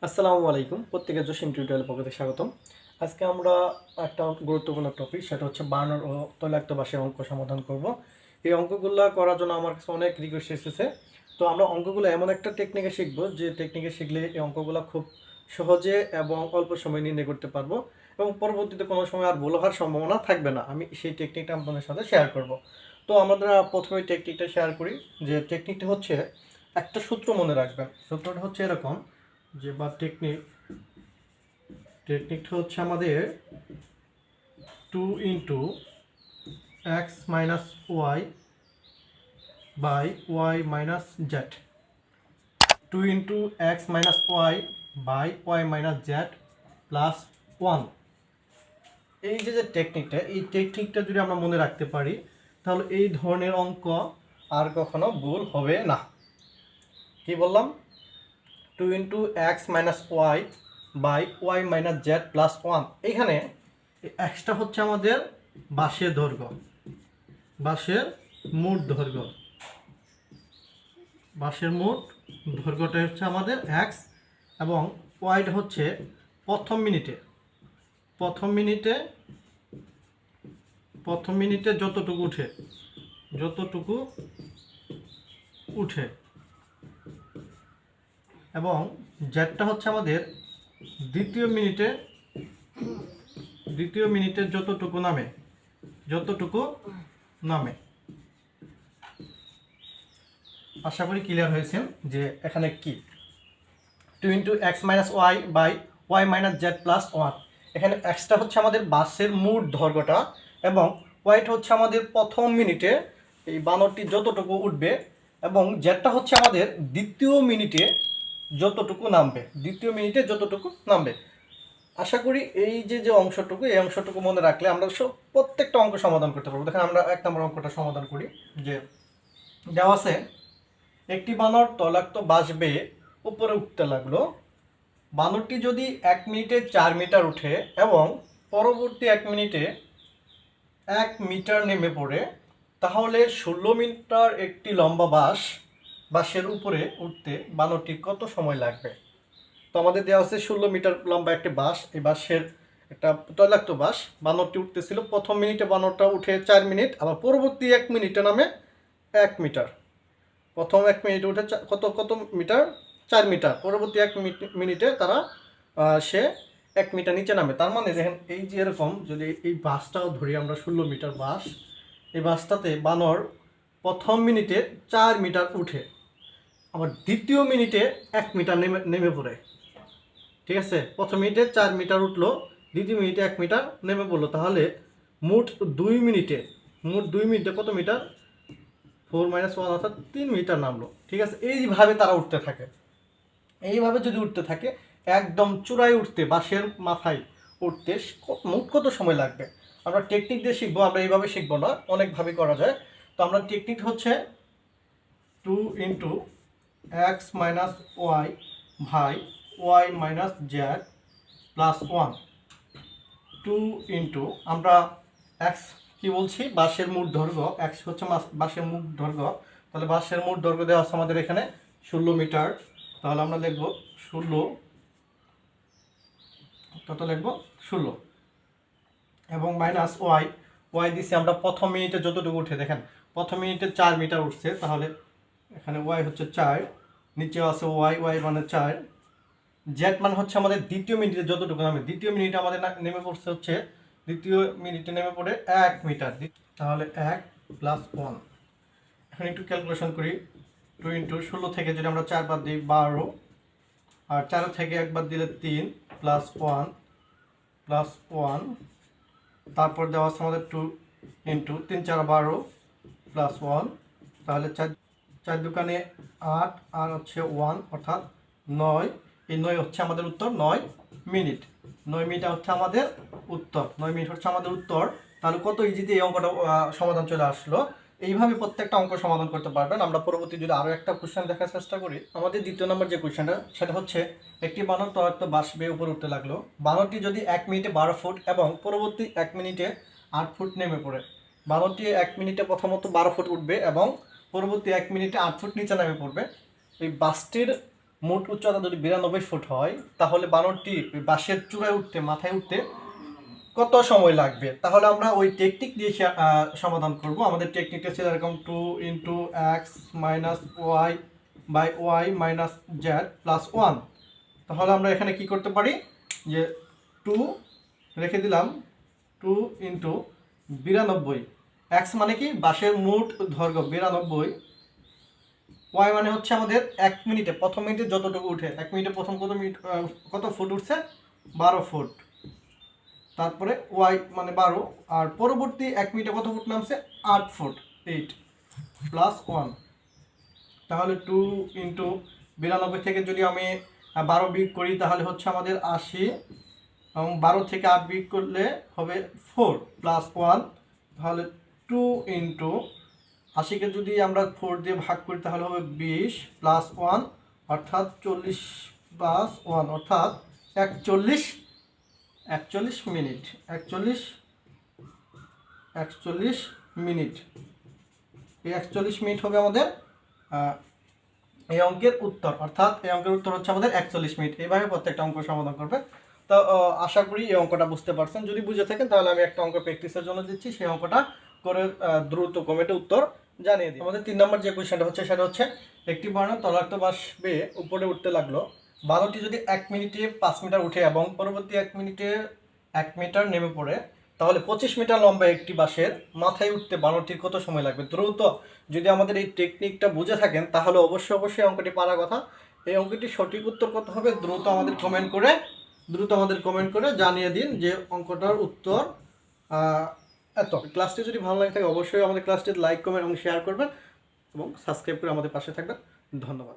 আসসালামু আলাইকুম, প্রত্যেকের জসিম টিউটোরিয়ালের পক্ষ থেকে স্বাগতম। আজকে আমরা একটা গুরুত্বপূর্ণ টপিক, সেটা হচ্ছে বার্নার ও তৈলাক্ত বাঁশের অঙ্ক সমাধান করব। এই অঙ্কগুলো করার জন্য আমার কাছে অনেক রিকোয়েস্ট এসেছে। তো আমরা অঙ্কগুলো এমন একটা টেকনিকে শিখব, যে টেকনিকে শিখলে এই অঙ্কগুলো খুব সহজে এবং অল্প সময় নির্ণয় করতে পারবো, এবং পরবর্তীতে কোনো সময় আর ভুল হওয়ার সম্ভাবনা থাকবে না। আমি সেই টেকনিকটা আপনাদের সাথে শেয়ার করব। তো আমরা প্রথমে টেকনিকটা শেয়ার করি। যে টেকনিকটা হচ্ছে, একটা সূত্র মনে রাখবেন। সূত্রটা হচ্ছে এরকম, যে বা টেকনিকটা হচ্ছে আমাদের 2 into x minus y by y minus z. 2 into x minus y by y minus z plus 1। এই যে টেকনিকটা যদি আমরা মনে রাখতে পারি, তাহলে এই ধরনের অঙ্ক আর কখনো ভুল হবে না। কি বললাম? 2 into x minus y by y minus z plus 1। এখানে এক্সটা হচ্ছে আমাদের বাঁশের দৈর্ঘ্য, বাঁশের মোট দৈর্ঘ্য, বাঁশের মোট দৈর্ঘ্যটা হচ্ছে আমাদের এক্স, এবং ওয়াইটা হচ্ছে প্রথম মিনিটে যতটুকু উঠে, এবং জেডটা হচ্ছে আমাদের দ্বিতীয় মিনিটে যতটুকু নামে। আশা করি ক্লিয়ার হয়েছেন যে এখানে কি 2 into x minus y by y minus z plus 1। এখানে এক্সটা হচ্ছে আমাদের বাসের মোট দৈর্ঘ্যটা, এবং ওয়াইটা হচ্ছে আমাদের প্রথম মিনিটে এই বানরটি যতটুকু উঠবে, এবং জেডটা হচ্ছে আমাদের দ্বিতীয় মিনিটে যতটুকু নামবে। আশা করি এই যে অংশটুকু মনে রাখলে আমরা প্রত্যেকটা অঙ্ক সমাধান করতে পারবো। দেখেন আমরা 1 নম্বর অঙ্কটা সমাধান করি। যে দেওয়া আছে, একটি বানর তৈলাক্ত বাঁশ বেয়ে উপরে উঠতে লাগলো। বানরটি যদি 1 মিনিটে 4 মিটার উঠে এবং পরবর্তী 1 মিনিটে 1 মিটার নেমে পড়ে, তাহলে 16 মিটার একটি লম্বা বাঁশের উপরে উঠতে বানরটির কত সময় লাগবে? তো আমাদের দেওয়া আছে 16 মিটার লম্বা একটি বাঁশ, এই বাঁশের একটা তৈলাক্ত বাঁশ। বানরটি উঠতেছিল, প্রথম মিনিটে বানরটা উঠে 4 মিনিট, আবার পরবর্তী 1 মিনিটে নামে 1 মিটার। প্রথম 1 মিনিটে উঠে কত মিটার? 4 মিটার। পরবর্তী 1 মিনিটে সে 1 মিটার নিচে নামে। তার মানে দেখেন, এই যে এরকম যদি এই বাসটাও ধরি আমরা, 16 মিটার বাস, এই বাসটাতে বানর প্রথম মিনিটে 4 মিটার উঠে, আবার দ্বিতীয় মিনিটে 1 মিটার নেমে পড়ে। ঠিক আছে, প্রথম মিনিটে 4 মিটার উঠলো, দ্বিতীয় মিনিটে 1 মিটার নেমে পড়লো, তাহলে মোট 2 মিনিটে কত মিটার? 4 - 1 অর্থাৎ 3 মিটার নামলো। ঠিক আছে, এইভাবে তারা উঠতে থাকে। এইভাবে যদি উঠতে থাকে, একদম চূড়ায় উঠতে, বাঁশের মাথায় উঠতে মোট কত সময় লাগবে? আমরা টেকনিক দিয়ে শিখবো, আমরা এইভাবে শিখবো না, অনেকভাবে করা যায়। তো আমরা টেকনিক হচ্ছে 2 into x minus y by y minus z plus 1। 2 into আমরা এক্স কি বলছি? বাঁশের মোট দৈর্ঘ্য। এক্স হচ্ছে বাঁশের মোট দৈর্ঘ্য, তাহলে বাঁশের মোট দৈর্ঘ্য দেওয়া আছে আমাদের এখানে 16 মিটার। তাহলে আমরা লিখব 16, কত লিখব? 16, এবং মাইনাস ওয়াই দিছি আমরা প্রথম মিনিটে যতটুকু উঠে। দেখেন, প্রথম মিনিটে 4 মিটার উঠছে, তাহলে এখানে ওয়াই হচ্ছে 4, নিচেও আছে ওয়াই মানে 4। জেড মানে হচ্ছে আমাদের দ্বিতীয় মিনিটে যতটুকু নামে। দ্বিতীয় মিনিটে আমাদের নেমে পড়ছে হচ্ছে, দ্বিতীয় মিনিটে নেমে পড়ে 1 মিটার, তাহলে 1 প্লাস 1। এখন একটু ক্যালকুলেশন করি। 2 ইন্টু 16 থেকে যদি আমরা 4 বাদ দিই 12, আর 4 থেকে 1 বাদ দিলে 3 প্লাস 1, তারপর দেওয়া আছে আমাদের 2 ইন্টু 3 4 12 প্লাস 1, তাহলে 4 দোকানে 8, আর হচ্ছে 1 অর্থাৎ 9। এই 9 হচ্ছে আমাদের উত্তর, 9 মিনিট। 9 মিনিট হচ্ছে আমাদের উত্তর। তাহলে কত ইজিতে এই অঙ্কটা সমাধান চলে আসলো। এইভাবে প্রত্যেকটা অঙ্ক সমাধান করতে পারবেন। আমরা পরবর্তী যদি আরও একটা কোশ্চেন দেখার চেষ্টা করি। আমাদের দ্বিতীয় নম্বর যে কোশ্চেনটা, সেটা হচ্ছে, একটি বানর তৈলাক্ত বাঁশ বেয়ে উপরে উঠতে লাগলো। বানরটি যদি 1 মিনিটে 12 ফুট এবং পরবর্তী 1 মিনিটে 8 ফুট নেমে পড়ে। বানরটি 1 মিনিটে প্রথমত 12 ফুট উঠবে এবং পরবর্তী 1 মিনিটে 8 ফুট নিচে নেমে পড়বে। এই বাসটির মোট উচ্চতা যদি 92 ফুট হয় তাহলে বানরটি বাঁশের চূড়ায় উঠতে মাথায় উঠতে কত সময় লাগবে? তাহলে আমরা ওই টেকনিক দিয়ে সমাধান করব। আমাদের টেকনিকটা ছিল এরকম 2 × x - y / y - z + 1। তাহলে আমরা এখানে কি করতে পারি যে 2 রেখে দিলাম, 2 × 92, x মানে কি বাঁশের মোট দৈর্ঘ্য 92, y মানে হচ্ছে আমাদের 1 মিনিটে প্রথম মিনিটে যতটুকু উঠে, 1 মিনিটে প্রথম কত ফুট উঠছে 12 ফুট, তারপরে y মানে 12, আর পরবর্তী 1 মিনিটে কত ফুট নামছে 8 ফুট, 8 + 1। তাহলে 2 × 92 থেকে যদি আমি 12 বিয়োগ করি তাহলে হচ্ছে আমাদের 80, এবং 12 থেকে 8 বিয়োগ করলে হবে 4 + 1। তাহলে 2 × 80কে যদি আমরা 4 দিয়ে ভাগ করি তাহলে হবে 20 + 1 অর্থাৎ 40 + 1 অর্থাৎ 41 মিনিট। 41 মিনিট, এই 41 মিনিট হবে আমাদের এই অঙ্কের উত্তর। অর্থাৎ এই অঙ্কের উত্তর হচ্ছে আমাদের 41 মিনিট। এইভাবে প্রত্যেকটা অঙ্ক সমাধান করবে। তো আশা করি এই অঙ্কটা বুঝতে পারছেন। যদি বুঝে থাকেন তাহলে আমি একটা অঙ্ক প্র্যাকটিসের জন্য দিচ্ছি, সেই অঙ্কটা করে দ্রুত কমেন্টে উত্তর জানিয়ে দিই। আমাদের 3 নম্বর যে কোয়েশ্চেনটা হচ্ছে সেটা হচ্ছে একটি বানর তলাক্ত বাঁশ বেয়ে উপরে উঠতে লাগলো। বানরটি যদি 1 মিনিটে 5 মিটার উঠে এবং পরবর্তী 1 মিনিটে 1 মিটার নেমে পড়ে তাহলে 25 মিটার লম্বা একটি বাঁশের মাথায় উঠতে বানরটির কত সময় লাগবে? দ্রুত যদি আমাদের এই টেকনিকটা বুঝে থাকেন তাহলে অবশ্যই অঙ্কটি পারার কথা। এই অঙ্কটির সঠিক উত্তর কত হবে দ্রুত আমাদের কমেন্ট করে জানিয়ে দিন যে অঙ্কটার উত্তর এত। ক্লাসটি যদি ভালো লাগে থাকে অবশ্যই আমাদের ক্লাসটি লাইক, কমেন্ট এবং শেয়ার করবেন এবং সাবস্ক্রাইব করে আমাদের পাশে থাকবেন। ধন্যবাদ।